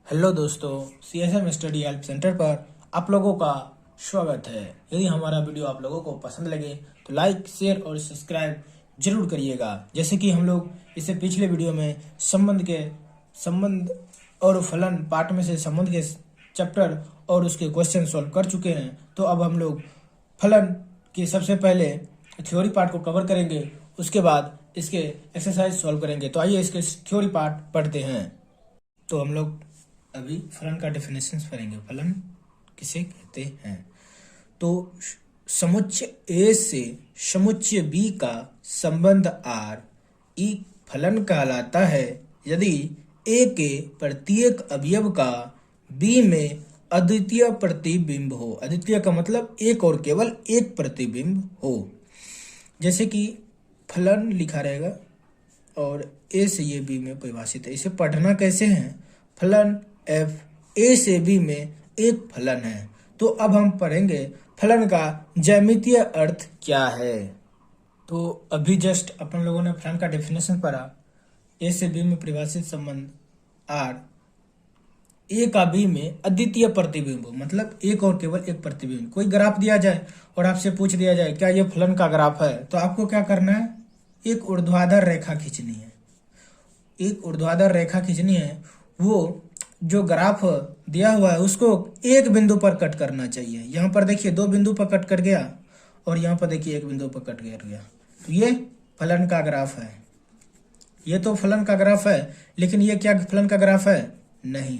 Hello दोस्तों, CSM study help centre पर आप लोगों का स्वागत है। यदि हमारा वीडियो आप लोगों को पसंद लगे तो लाइक, शेयर और सब्सक्राइब जरूर करिएगा। जैसे कि हम लोग इससे पिछले वीडियो में संबंध और फलन पार्ट में से संबंध के चैप्टर और उसके क्वेश्चन सॉल्व कर चुके हैं। तो अब हम लोग फलन के सबसे पहले थ्योरी पार्ट को कवर करेंगे, उसके बाद इसके एक्सरसाइज सॉल्व करेंगे। तो आइए इसके थ्योरी पार्ट पढ़ते हैं। तो हम लोग अभी फलन का डेफिनेशन पढ़ेंगे। फलन किसे कहते हैं? तो समुच्चय ए से समुच्चय बी का संबंध आर ई फलन कहलाता है यदि ए के प्रत्येक अवयव का बी में अद्वितीय प्रतिबिंब हो। अद्वितीय का मतलब एक और केवल एक प्रतिबिंब हो। जैसे कि फलन लिखा रहेगा और ए से ये बी में परिभाषित है। इसे पढ़ना कैसे है? फलन एफ ए से बी में एक फलन है। तो अब हम पढ़ेंगे फलन का ज्यामितीय अर्थ क्या है। तो अभी जस्ट अपन लोगों ने फलन का डेफिनेशन पढ़ा। ए से बी में परिभाषित संबंध आर ए का बी में अद्वितीय प्रतिबिंब, मतलब एक और केवल एक प्रतिबिंब। कोई ग्राफ दिया जाए और आपसे पूछ दिया जाए क्या ये फलन का ग्राफ है, तो आपको क्या करना है? एक ऊर्ध्वाधर रेखा खींचनी है। एक ऊर्ध्वाधर रेखा खींचनी है। वो जो ग्राफ दिया हुआ है उसको एक बिंदु पर कट करना चाहिए। यहाँ पर देखिए दो बिंदु पर कट कर गया और यहाँ पर देखिए एक बिंदु पर कट कर गया। तो ये फलन का ग्राफ है। ये तो फलन का ग्राफ है, लेकिन ये क्या फलन का ग्राफ है? नहीं,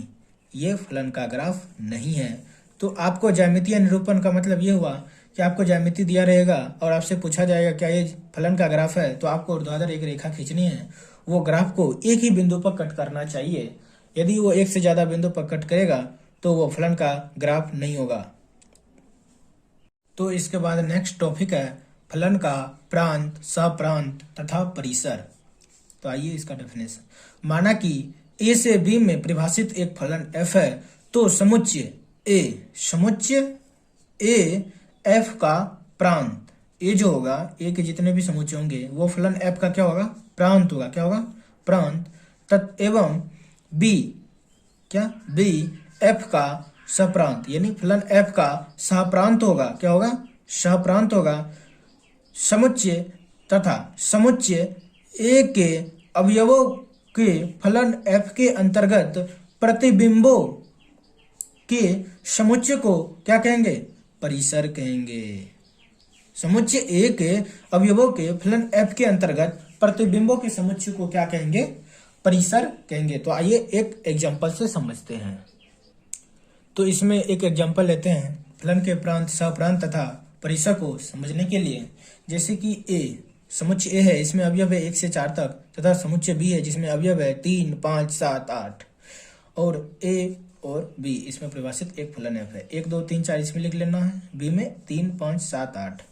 ये फलन का ग्राफ नहीं है। तो आपको ज्यामितीय निरूपण का मतलब ये हुआ कि आपको ज्यामिति दिया रहेगा और आपसे पूछा जाएगा क्या ये फलन का ग्राफ है, तो आपको ऊर्ध्वाधर एक रेखा खींचनी है। वो ग्राफ को एक ही बिंदु पर कट करना चाहिए। यदि वो एक से ज्यादा बिंदु पर कट करेगा तो वो फलन का ग्राफ नहीं होगा। तो इसके बाद नेक्स्ट टॉपिक है फलन का प्रांत, सप्रांत तथा परिसर। तो आइए इसका डेफिनेशन। माना कि ए से बी में परिभाषित एक फलन f है, तो समुच्चय ए f का प्रांत, ए जो होगा, ए के जितने भी समुच्चय होंगे वो फलन f का क्या होगा? प्रांत होगा। क्या होगा? प्रांत। एवं बी बी एफ का सप्रांत, यानी फलन एफ का सहप्रांत होगा। क्या होगा? सहप्रांत होगा। समुच्चय तथा समुच्चय ए के अवयवों के फलन एफ के अंतर्गत प्रतिबिंबों के समुच्चय को क्या कहेंगे? परिसर कहेंगे। समुच्चय ए के अवयवों के फलन एफ के अंतर्गत प्रतिबिंबों के समुच्चय को क्या कहेंगे? परिसर कहेंगे। तो आइए एक एग्जांपल से समझते हैं। तो इसमें एक एग्जांपल लेते हैं फलन के प्रांत, सप्रांत तथा परिसर को समझने के लिए। जैसे कि ए, समुच्चय ए है, इसमें अवयव है 1 से 4 तक, तथा समुच्चय बी है जिसमें अवयव है 3, 5, 7, 8, और ए और बी इसमें परिभाषित एक फलन एफ है। 1, 2, 3, 4 इसमें लिख लेना है, बी में 3, 5, 7, 8।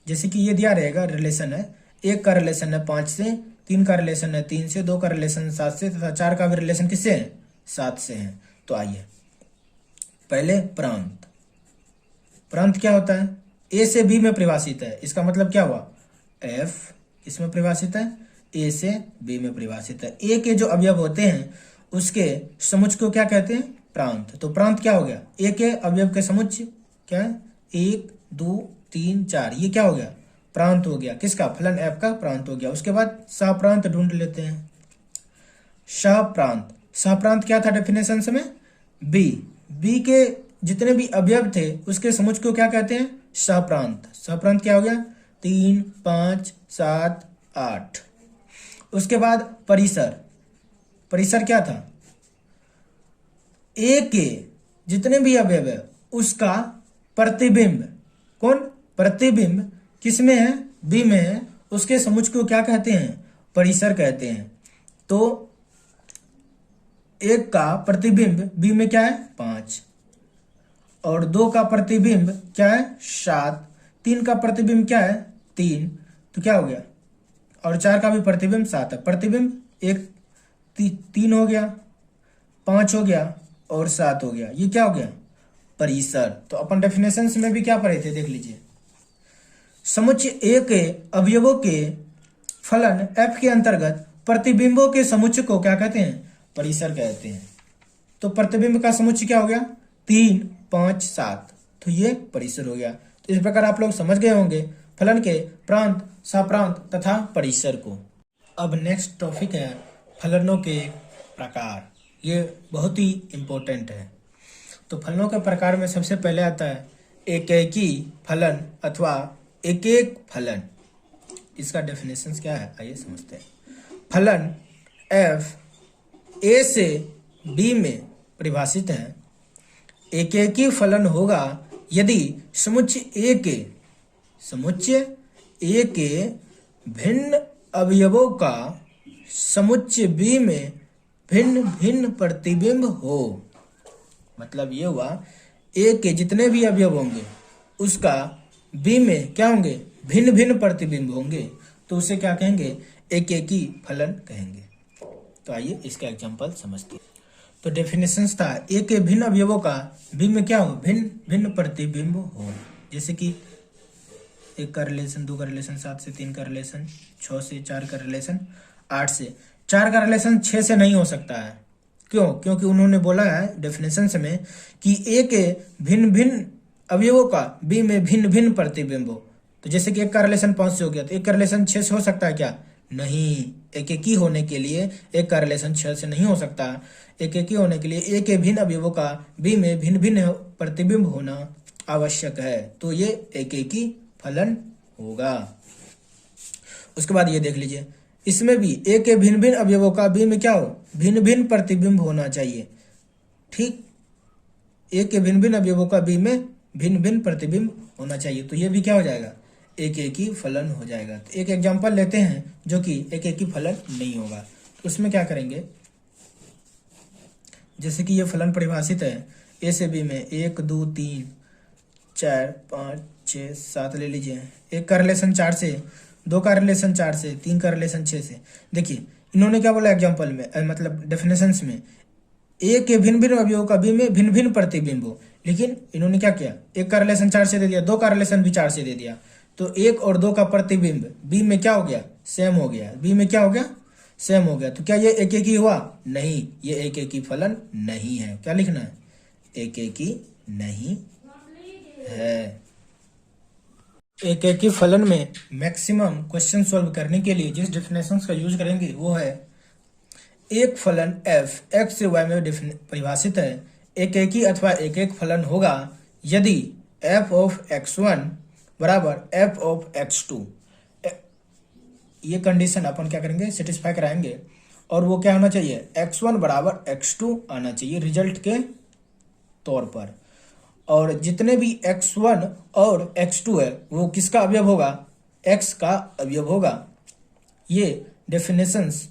जैसे कि ये दिया रहेगा रिलेशन है, 1 का रिलेशन है 5 से, 3 का रिलेशन है 3 से, 2 का रिलेशन 7 से तथा 4 का भी रिलेशन किससे है? 7 से है। तो आइए पहले प्रांत। प्रांत क्या होता है? ए से बी में परिभाषित है। इसका मतलब क्या हुआ? एफ इसमें परिभाषित है, ए से बी में परिभाषित है। ए के जो अवयव होते हैं उसके समुच्चय को क्या कहते हैं? प्रांत। तो प्रांत क्या हो गया? ए के अवयव के समुच्चय क्या है? 1, 2, 3, 4, ये क्या हो गया? प्रांत हो गया। किसका? फलन एफ का प्रांत हो गया। उसके बाद सप्रांत ढूंढ लेते हैं। सप्रांत क्या था डेफिनेशन में? बी के जितने भी अवयव थे उसके समुच्चय को क्या कहते हैं? सप्रांत। सप्रांत क्या हो गया? 3, 5, 7, 8। उसके बाद परिसर क्या था? ए के जितने भी अवयव है उसका प्रतिबिंब, कौन? प्रतिबिंब किस में है? बी में है। उसके समुच्चय को क्या कहते हैं? परिसर कहते हैं। तो 1 का प्रतिबिंब बी में क्या है? 5, और 2 का प्रतिबिंब क्या है? 7, 3 का प्रतिबिंब क्या है? 3, तो क्या हो गया? और 4 का भी प्रतिबिंब 7 है। प्रतिबिंब 1, 3 हो गया, 5 हो गया और 7 हो गया। ये क्या हो गया? परिसर। तो अपन डेफिनेशन में भी क्या पढ़े थे, देख लीजिए। समुच्चय ए के अवयवों के फलन एफ के अंतर्गत प्रतिबिंबों के समुच्चय को क्या कहते हैं? परिसर कहते हैं। तो प्रतिबिंब का समुच्चय क्या हो गया, 3, 5, 7, तो ये परिसर हो गया। तो इस प्रकार आप लोग समझ गए होंगे फलन के प्रांत, सप्रांत तथा परिसर को। अब नेक्स्ट टॉपिक है फलनों के प्रकार। ये बहुत ही इम्पोर्टेंट है। तो फलनों के प्रकार में सबसे पहले आता है एकेकी फलन अथवा एक एक फलन। इसका डेफिनेशन क्या है, आइए समझते हैं। फलन f a से b में परिभाषित है। एकेकी फलन होगा यदि समुच्चय a के भिन्न अवयवों का समुच्चय b में भिन्न भिन्न प्रतिबिंब हो। मतलब ये हुआ a के जितने भी अवयव होंगे उसका b में क्या होंगे, भिन्न भिन्न प्रतिबिंब होंगे, तो उसे क्या कहेंगे, एकेकी फलन कहेंगे। तो आइए इसका एग्जांपल समझते हैं। तो डेफिनेशन था a के भिन्न अवयवों का b में क्या हो, भिन्न भिन्न प्रतिबिंब हो। जैसे कि 1 का रिलेशन, 2 का रिलेशन, 7 से 3 का रिलेशन, 6 से 4 का रिलेशन, 8 से 4 का रिलेशन 6 से नहीं हो सकता है। क्यों? क्योंकि उन्होंने बोला है डेफिनेशन में कि a के भिन्न भिन्न अवयवों का b में भिन्न भिन्न प्रतिबिंब हो। तो जैसे कि 1 का रिलेशन 5 से हो गया, तो 1 का रिलेशन 6 से हो सकता है क्या? नहीं। एकेकी होने के लिए 1 का रिलेशन 6 से नहीं हो सकता। एकेकी होने के लिए a के भिन्न अवयवों का b में भिन्न भिन्न प्रतिबिंब होना आवश्यक है, तो ये एकेकी फलन होगा। उसके बाद ये देख लीजिए, इसमें भी a के भिन्न भिन्न अवयवों का b में क्या हो, भिन्न भिन्न प्रतिबिंब होना चाहिए। ठीक, a के भिन्न भिन्न अवयवों का b में भिन्न भिन्न प्रतिबिंब होना चाहिए, तो ये भी क्या हो जाएगा, एकेकी फलन हो जाएगा। तो एक एग्जांपल लेते हैं जो कि एकेकी फलन नहीं होगा। तो उसमें क्या करेंगे, जैसे कि ये फलन परिभाषित है a से b में 1, 2, 3, 4, 5, 6, 7 ले लीजिए। 1 का रिलेशन 4 से, 2 का रिलेशन 4 से, 3 का रिलेशन 6 से। देखिए इन्होंने क्या बोला एग्जांपल में, मतलब डेफिनेशंस में, a के भिन्न भिन्न अवयवों का b में भिन्न भिन्न प्रतिबिंब हो। लेकिन इन्होंने क्या किया, 1 का रिलेशन 4 से दे दिया, 2 का रिलेशन भी 4 से दे दिया, तो 1 और 2 का प्रतिबिंब b में क्या हो गया, सेम हो गया। b में क्या हो गया, सेम हो गया। तो क्या ये एकेकी हुआ? नहीं, ये एकेकी फलन नहीं है। क्या लिखना है, एकेकी नहीं है। एकेकी फलन में मैक्सिमम क्वेश्चन सॉल्व करने के लिए जिस डेफिनेशन का यूज करेंगे वो है, एक फलन f x से y में परिभाषित है। एकेकी अथवा एक एक फलन होगा यदि f ऑफ x1 बराबर f ऑफ x2। ये कंडीशन अपन क्या करेंगे, सेटिस्फाई कराएंगे, और वो क्या होना चाहिए, x1 बराबर x2 आना चाहिए रिजल्ट के तौर पर। और जितने भी x1 और x2 है वो किसका अवयव होगा, x का अवयव होगा। ये डेफिनेशंस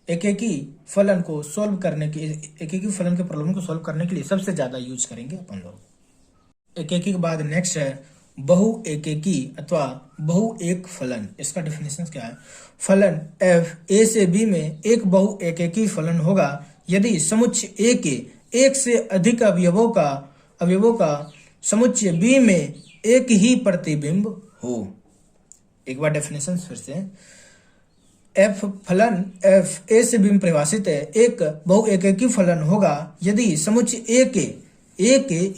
एकेकी फलन को सॉल्व करने के, एकेकी फलन के प्रॉब्लम को सॉल्व करने के लिए सबसे ज्यादा यूज करेंगे अपन लोग। एकेकी के बाद नेक्स्ट है बहु एकेकी अथवा बहु एक फलन। इसका डेफिनेशन क्या है, फलन f a से b में एक बहु एकेकी फलन होगा यदि समुच्चय a के एक से अधिक अवयवों का समुच्चय b में एक ही प्रतिबिंब हो। एक बार डेफिनेशन फिर से, f फलन f a से b में परिभाषित है, एक बहु एकेकी फलन होगा यदि समुच्चय a के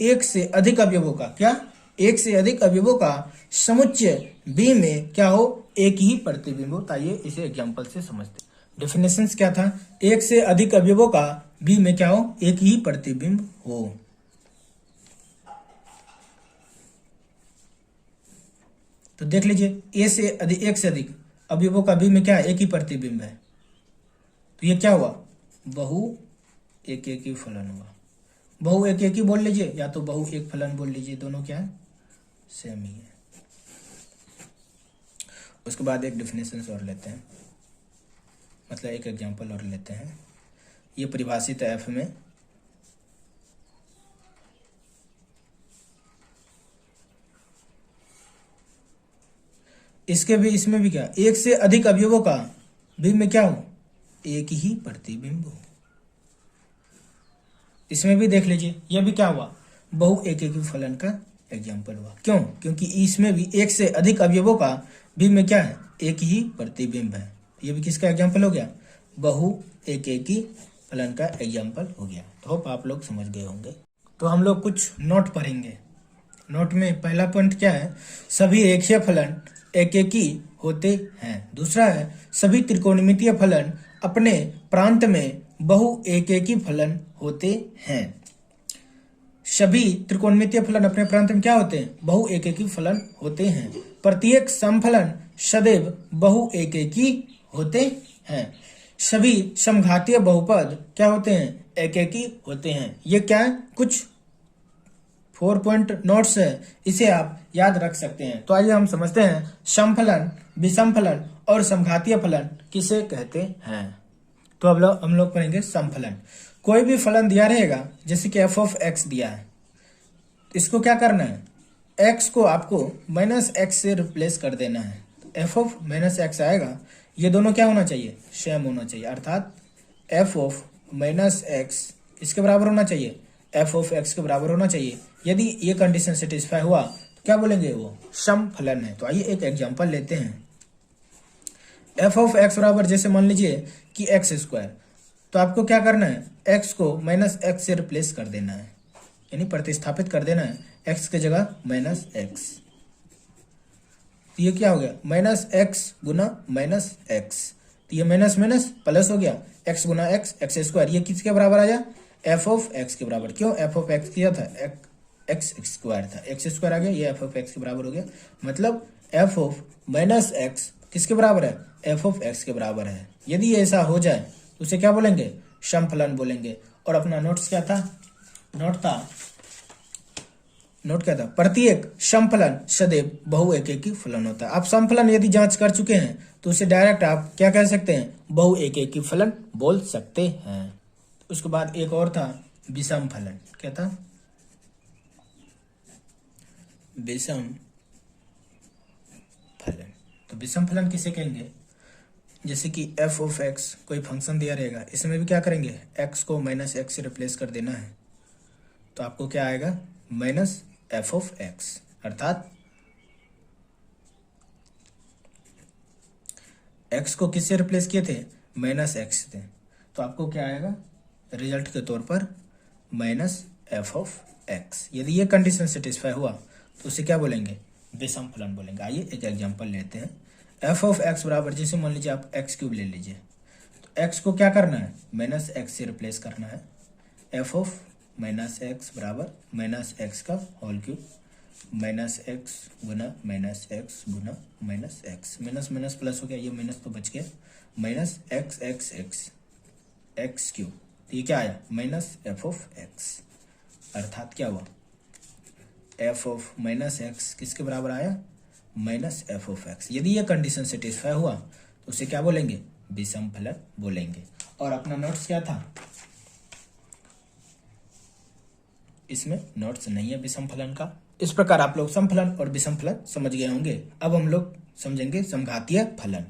एक से अधिक अवयवों का, क्या, एक से अधिक अवयवों का समुच्चय b में क्या हो, एक ही प्रतिबिंब हो। आइए इसे एग्जांपल से समझते हैं। डेफिनेशंस क्या था, एक से अधिक अवयवों का b में क्या हो, एक ही प्रतिबिंब हो। तो देख लीजिए, एक से अधिक अवयवों का b में क्या है, एक ही प्रतिबिंब है, तो ये क्या हुआ, बहु एकेकी फलन हुआ। बहु एकेकी बोल लीजिए या तो बहु एक फलन बोल लीजिए, दोनों क्या है, सेम ही है। उसके बाद एक डेफिनेशन और लेते हैं, मतलब एक एग्जांपल और लेते हैं। ये परिभाषित है f में, इसमें भी क्या, एक से अधिक अवयवों का b में क्या हो, एक ही प्रतिबिंब हो। इसमें भी देख लीजिए, यह भी क्या हुआ, बहु एकेकी फलन का एग्जाम्पल हुआ। क्यों? क्योंकि इसमें भी एक से अधिक अवयवों का b में क्या है, एक ही प्रतिबिंब है। ये भी किसका एग्जाम्पल हो गया, बहु एकेकी फलन का एग्जाम्पल हो गया। तो होप आप लोग समझ गए होंगे। तो हम लोग कुछ नोट पढ़ेंगे। नोट में पहला पॉइंट क्या है, सभी रेखीय फलन एकेकी होते हैं। दूसरा है सभी त्रिकोणमितीय फलन अपने प्रांत में बहु एकेकी फलन होते हैं। सभी त्रिकोणमितीय फलन अपने प्रांत में क्या होते हैं, बहु एकेकी फलन होते हैं। प्रत्येक समफलन सदैव बहु एकेकी होते हैं। सभी समघातीय बहुपद क्या होते हैं, एकेकी होते हैं। ये क्या है, कुछ 4 पॉइंट नोट्स है, इसे आप याद रख सकते हैं। तो आइए हम समझते हैं समफलन, विषम फलन और समघातीय फलन किसे कहते हैं। तो अब हम लोग पढ़ेंगे समफलन। कोई भी फलन दिया रहेगा, जैसे कि f ऑफ x दिया है, इसको क्या करना है, x को आपको -x से रिप्लेस कर देना है। तो f ऑफ -x आएगा, ये दोनों क्या होना चाहिए, सेम होना चाहिए, अर्थात f ऑफ -x इसके बराबर होना चाहिए, f ऑफ x के बराबर होना चाहिए। यदि ये कंडीशन सेटिस्फाई हुआ तो क्या बोलेंगे, वो समफलन है। तो आइए एक एग्जांपल लेते हैं। f ऑफ x बराबर, जैसे मान लीजिए कि x², तो आपको क्या करना है, x को -x से रिप्लेस कर देना है, यानी प्रतिस्थापित कर देना है, x की जगह -x। तो ये क्या हो गया, -x गुना -x, तो ये माइनस माइनस प्लस हो गया, x गुना x² ये किसके बराबर आ गया, f ऑफ x के बराबर। क्यों, f ऑफ x किया था, x² था, x² आ गया, ये f ऑफ x के बराबर हो गया। मतलब f ऑफ -x किसके बराबर है, f ऑफ x के बराबर है। यदि ऐसा हो जाए तो उसे क्या बोलेंगे, समफलन बोलेंगे। और अपना नोट्स क्या था, नोट क्या था, प्रत्येक समफलन सदैव बहु एकेकी फलन होता है। आप समफलन यदि जांच कर चुके हैं तो उसे डायरेक्ट आप क्या कह सकते हैं, बहु एकेकी फलन बोल सकते हैं। उसके बाद एक और था विषम फलन, क्या था, विषम फलन। तो विषम फलन किसे कहेंगे, जैसे कि f ऑफ x कोई फंक्शन दिया रहेगा, इसमें भी क्या करेंगे, x को -x से रिप्लेस कर देना है, तो आपको क्या आएगा, -f ऑफ x, अर्थात x को किससे रिप्लेस किए थे, -x थे, तो आपको क्या आएगा, रिजल्ट के तौर पर -f ऑफ x। यदि ये कंडीशन सेटिस्फाई हुआ तो उसे क्या बोलेंगे, विषम फलन बोलेंगे। आइए एक एग्जांपल लेते हैं। f ऑफ x बराबर, जैसे मान लीजिए आप x³ ले लीजिए, तो x को क्या करना है, -x से रिप्लेस करना है। f ऑफ -x बराबर -x का होल क्यूब, -x गुना -x गुना -x, माइनस माइनस प्लस हो गया, ये माइनस तो बच गया, -x तो ये क्या आया, -f ऑफ x, अर्थात क्या हुआ, f ऑफ -x किसके बराबर आया, -f ऑफ x। यदि ये कंडीशन सेटिस्फाई हुआ तो उसे क्या बोलेंगे, विषम फलन बोलेंगे। और अपना नोट्स क्या था, इसमें नोट्स नहीं है विषम फलन का। इस प्रकार आप लोग समफलन और विषम फलन समझ गए होंगे। अब हम लोग समझेंगे समघातीय फलन।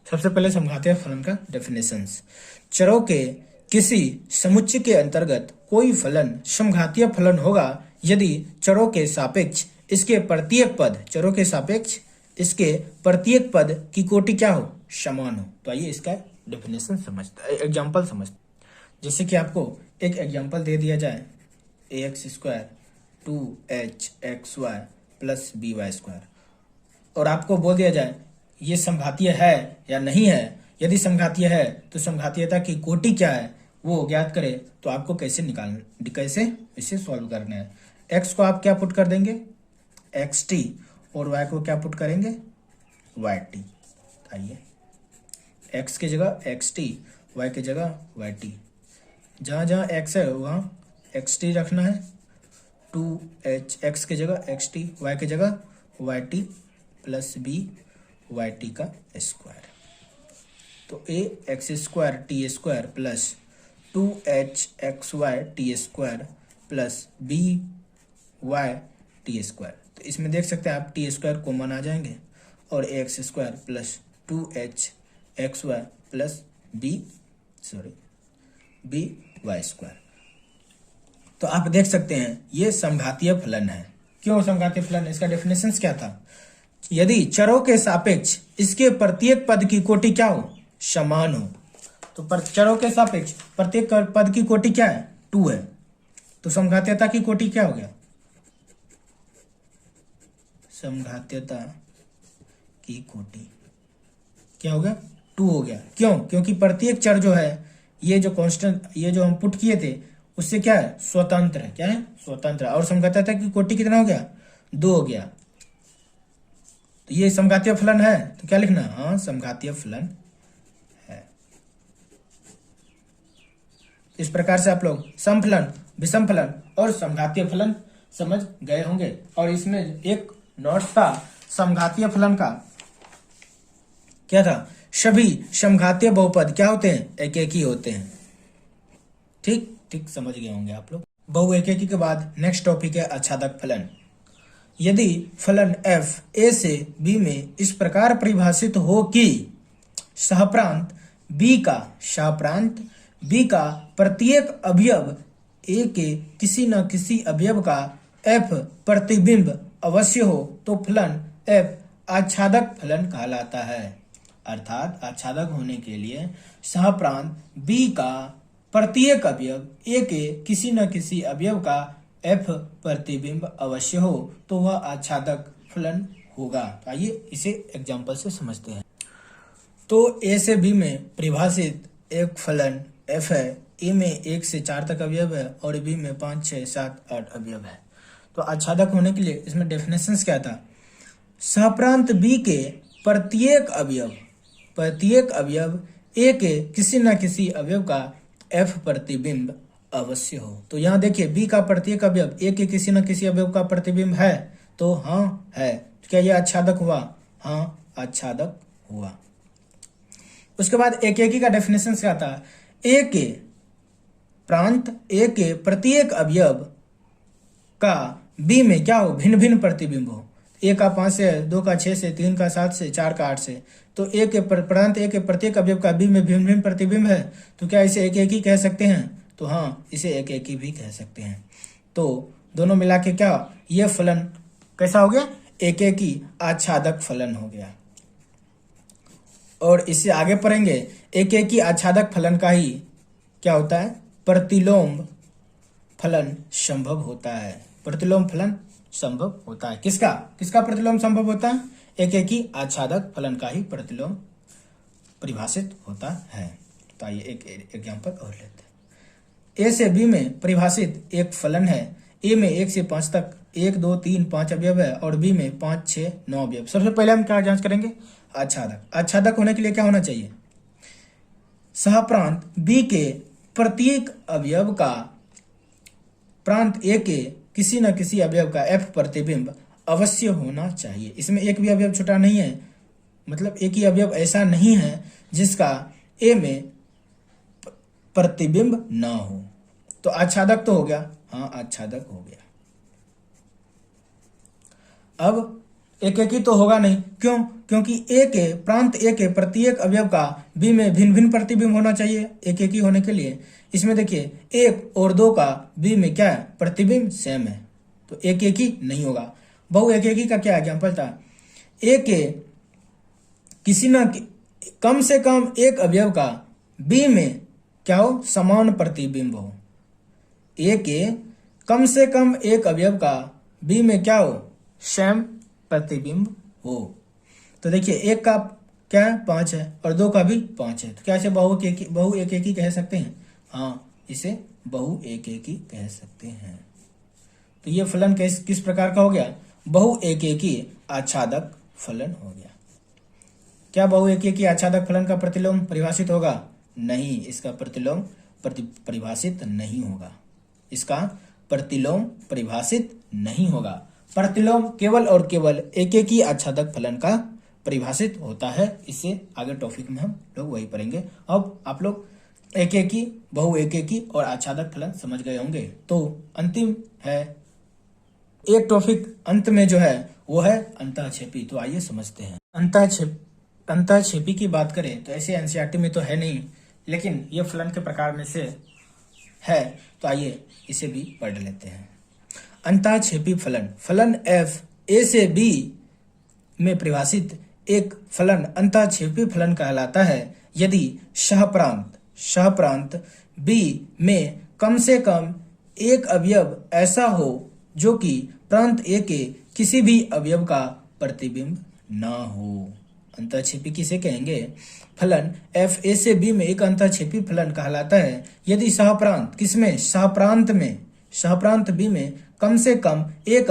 सबसे पहले समघातीय फलन का डेफिनेशंस। चरों के किसी समुच्चय के अंतर्गत कोई फलन समघातीय फलन होगा यदि चरों के सापेक्ष इसके प्रत्येक पद, चरों के सापेक्ष इसके प्रत्येक पद की कोटि क्या हो, समान हो। तो आइए इसका डेफिनेशन समझते, एग्जांपल समझते। जैसे कि आपको एक एग्जांपल दे दिया जाए, ax² 2hxy प्लस by², और आपको बोल दिया जाए ये समघातीय है या नहीं है। यदि समघातीय है तो समघातीयता की कोटि क्या है वो ज्ञात करे। तो आपको कैसे इसे सॉल्व करना है। x को आप क्या पुट कर देंगे, xt, और y को क्या पुट करेंगे, yt। आइए x की जगह xt, y की जगह yt, जहाँ जहाँ x है वहाँ xt रखना है, 2h, x की जगह xt, y की जगह yt प्लस b yt का स्क्वायर। तो ax² t² plus 2hxy t² plus by t²। तो इसमें देख सकते हैं आप t² कॉमन आ जाएंगे, और ax² plus 2hxy plus by²। तो आप देख सकते हैं ये समघातीय फलन है। क्यों समघातीय फलन, इसका डेफिनेशन क्या था, यदि चरों के सापेक्ष इसके प्रत्येक पद की कोटि क्या हो, समान हो। तो चरों के सापेक्ष प्रत्येक पद की कोटि क्या है? 2 है। तो समघातीयता की कोटि क्या हो गया? समघातीयता की कोटि क्या हो गया? 2 हो गया। क्यों? क्योंकि प्रत्येक चर जो है, ये जो कांस्टेंट, ये जो हम पुट किए थे, उससे क्या है? स्वतंत्र है। क्या है? स्वतंत्र। और समघातीयता की कोटि कितना हो गया? 2 हो गया। तो ये समघातीय फलन है, तो क्या लिखना? हाँ, समघातीय फलन है। इस प्रकार से आप लोग समफलन, विषम फलन और समघातीय फलन समझ गए होंगे। और इसमें एक नोट था समघातीय फलन का, क्या था? सभी समघातीय बहुपद क्या होते हैं? एक एक ही होते हैं। ठीक ठीक समझ गए होंगे आप लोग। बहुएकेकी के बाद नेक्स्ट टॉपिक है आच्छादक फलन। यदि फलन f a से b में इस प्रकार परिभाषित हो कि सहप्रांत b का प्रत्येक अवयव a के किसी न किसी अवयव का f प्रतिबिंब अवश्य हो, तो फलन f आच्छादक फलन कहलाता है। अर्थात आच्छादक होने के लिए सहप्रांत b का प्रत्येक अवयव a के किसी न किसी अवयव का f प्रतिबिंब अवश्य हो, तो वह आच्छादक फलन होगा। आइए इसे एग्जाम्पल से समझते हैं। तो a से b में परिभाषित एक फलन f है। a में 1 से 4 तक अवयव है और b में 5, 6, 7, 8 अवयव है। तो आच्छादक होने के लिए इसमें डेफिनेशंस क्या था? सहप्रांत b के प्रत्येक अवयव a के किसी न किसी अवयव का f प्रतिबिंब अवश्य हो। तो यहाँ देखिए b का प्रत्येक अवयव a के किसी न किसी अवयव का प्रतिबिंब है, तो हाँ है। क्या ये आच्छादक हुआ? हाँ, आच्छादक हुआ। उसके बाद एकेकी का डेफिनेशन क्या था? a के प्रत्येक अवयव का b में क्या हो? भिन्न भिन्न प्रतिबिंब हो। a का 5 से, 2 का 6 से, 3 का 7 से, 4 का 8 से। तो a के प्रत्येक अवयव का b में भिन्न भिन्न प्रतिबिंब है, तो क्या इसे एकेकी कह सकते हैं? तो हाँ, इसे एकेकी भी कह सकते हैं। तो दोनों मिला के क्या, ये फलन कैसा हो गया? एकेकी आच्छादक फलन हो गया। और इससे आगे पढ़ेंगे एकेकी आच्छादक फलन का ही क्या होता है? प्रतिलोम फलन संभव होता है। प्रतिलोम फलन संभव होता है। किसका प्रतिलोम संभव होता है? एकेकी आच्छादक फलन का ही प्रतिलोम परिभाषित होता है। तो आइए एक एग्जांपल और लेते हैं। a से b में परिभाषित एक फलन है। a में 1 से 5 तक 1, 2, 3, 5 अवयव है और b में 5, 6, 9 अवयव। सबसे पहले हम क्या जांच करेंगे? आच्छादक होने के लिए क्या होना चाहिए? सहप्रांत b के प्रत्येक अवयव का प्रांत a के किसी न किसी अवयव का f प्रतिबिंब अवश्य होना चाहिए। इसमें एक भी अवयव छूटा नहीं है, मतलब एक ही अवयव ऐसा नहीं है जिसका a में प्रतिबिंब ना हो। तो आच्छादक तो हो गया। हाँ, आच्छादक हो गया। अब एकेकी तो होगा नहीं। क्यों? क्योंकि प्रांत a के प्रत्येक अवयव का b में भिन्न भिन्न प्रतिबिंब होना चाहिए एकेकी होने के लिए। इसमें देखिए 1 और 2 का b में क्या है? प्रतिबिंब सेम है, तो एकेकी नहीं होगा। बहु एकेकी का क्या एग्जाम्पल था? a के किसी न कम से कम एक अवयव का b में क्या हो? समान प्रतिबिंब हो। a के कम से कम एक अवयव का b में क्या हो? सेम प्रतिबिंब हो। तो देखिए 1 का क्या है? 5 है और 2 का भी 5 है। तो क्या इसे बहु एकेकी कह सकते हैं? हाँ, इसे बहु एकेकी कह सकते हैं। तो ये फलन किस प्रकार का हो गया? बहु एकेकी आच्छादक फलन हो गया। क्या बहु एकेकी आच्छादक फलन का प्रतिलोम परिभाषित होगा? नहीं, इसका प्रतिलोम परिभाषित नहीं होगा। इसका प्रतिलोम परिभाषित नहीं होगा। प्रतिलोम केवल और केवल एकेकी आच्छादक फलन का परिभाषित होता है। इससे आगे टॉपिक में हम लोग वही पढ़ेंगे। अब आप लोग एकेकी, बहु एकेकी और आच्छादक फलन समझ गए होंगे। तो अंतिम है एक टॉपिक अंत में जो है वो है अंतःक्षेपी। तो आइए समझते हैं। अंतःक्षेपी की बात करें तो ऐसे एनसीईआरटी में तो है नहीं, लेकिन ये फलन के प्रकार में से है। तो आइए इसे भी पढ़ लेते हैं। अंतःक्षेपी फलन f a से b में परिभाषित एक फलन अंतःक्षेपी फलन कहलाता है यदि सहप्रांत सह प्रांत बी में कम से कम एक अवयव ऐसा हो जो कि प्रांत ए के किसी भी अवयव का प्रतिबिंब ना हो। अंतःक्षेपी किसे कहेंगे? फलन एफ ए से बी में एक अंतःक्षेपी फलन कहलाता है यदि सहप्रांत किसमें? सहप्रांत बी में कम से कम एक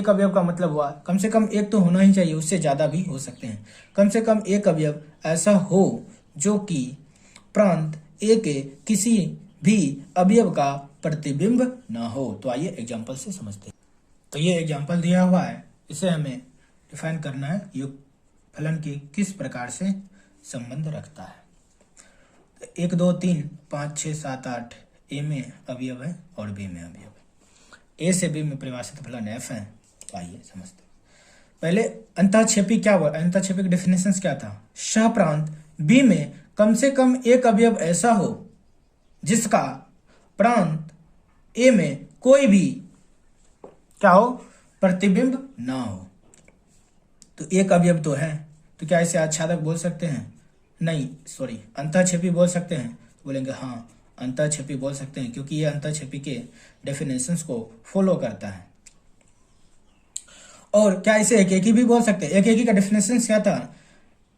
अवयव का मतलब हुआ कम से कम एक तो होना ही चाहिए, उससे ज्यादा भी हो सकते हैं। कम से कम एक अवयव ऐसा हो जो कि प्रांत ए के किसी भी अवयव का प्रतिबिंब ना हो। तो आइए एग्जाम्पल से समझते हैं। तो ये एग्जाम्पल दिया हुआ है, इसे हमें डिफाइन करना है युक्त फलन की किस प्रकार से संबंध रखता है। 1 2 3 5 6 7 8 ए में अवयव है और बी में अवयव है। ए से बी में परिभाषित फलन एफ है। तो आइए समझते हैं। पहले अंतःक्षेपी क्या हुआ? अंतःक्षेपी का डेफिनेशन क्या था? सहप्रांत बी में कम से कम एक अवयव ऐसा हो जिसका प्रांत ए में कोई भी क्या हो? प्रतिबिंब ना हो। तो एक अवयव तो है, तो क्या इसे आच्छादक बोल सकते हैं? नहीं, सॉरी, अंतःक्षेपी बोल सकते हैं? बोलेंगे हाँ, अंतःक्षेपी बोल सकते हैं क्योंकि ये अंतःक्षेपी के डेफिनेशंस को फॉलो करता है। और क्या इसे एकेकी भी बोल सकते हैं? एकेकी का डेफिनेशन क्या था?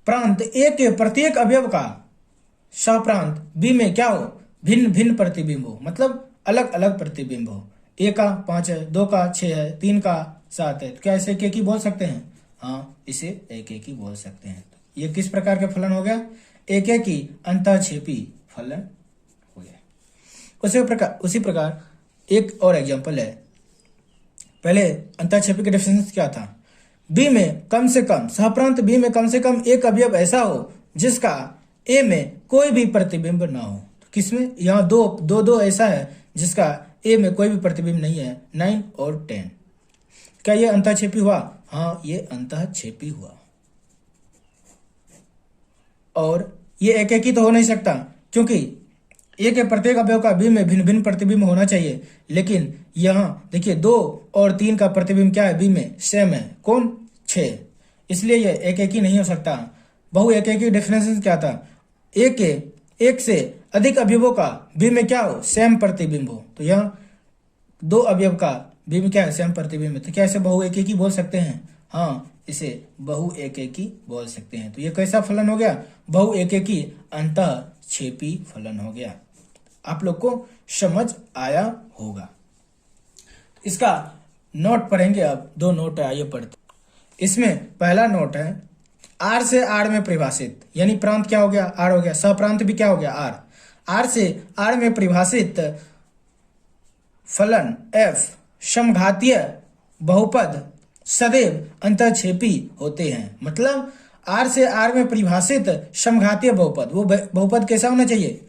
प्रांत ए के प्रत्येक अवयव का सहप्रांत बी में क्या हो? भिन्न भिन्न प्रतिबिंब हो, मतलब अलग अलग प्रतिबिंब हो। ए का 5 है, 2 का 6 है, 3 का 7 है। तो क्या इसे एकेकी बोल सकते हैं? हाँ, इसे एकेकी बोल सकते हैं। तो ये किस प्रकार के फलन हो गया? एकेकी अंतःक्षेपी फलन हो गया। उसी प्रकार एक और एग्जांपल है। पहले अंतःक्षेपी के डेफिनेशन क्या था? बी में कम से कम, सहप्रांत बी में कम से कम एक अवयव ऐसा हो जिसका ए में कोई भी प्रतिबिंब ना हो। तो किसमें? यहाँ दो ऐसा है जिसका ए में कोई भी प्रतिबिंब नहीं है, 9 और 10। क्या ये अंतःक्षेपी हुआ? हाँ, ये अंतःक्षेपी हुआ। और ये एकेकी तो हो नहीं सकता क्योंकि ए के प्रत्येक अवयव का बी में भिन्न भिन्न प्रतिबिंब होना चाहिए। लेकिन यहाँ देखिए 2 और 3 का प्रतिबिंब क्या है? बी में सेम है। कौन? 6। इसलिए ये एकेकी नहीं हो सकता। बहु एकेकी डेफिनेशन क्या था? ए के एक से अधिक अवयवों का बी में क्या हो? सेम प्रतिबिंब हो। तो यहाँ 2 अवयव का बी में क्या है? सेम प्रतिबिंब है। तो क्या इसे बहु एकेकी बोल सकते हैं? हाँ, इसे बहु एकेकी बोल सकते हैं। तो ये कैसा फलन हो गया? बहु एकेकी अंतःक्षेपी फलन हो गया। आप लोग को समझ आया होगा। इसका नोट पढ़ेंगे। अब 2 नोट है, आइए पढ़ते। इसमें पहला नोट है आर से आर में परिभाषित, यानी प्रांत क्या हो गया? आर हो गया। सहप्रांत भी क्या हो गया? आर। आर से आर में परिभाषित फलन एफ समघातीय बहुपद सदैव अंतःक्षेपी होते हैं। मतलब आर से आर में परिभाषित समघातीय बहुपद, वो बहुपद कैसा होना चाहिए?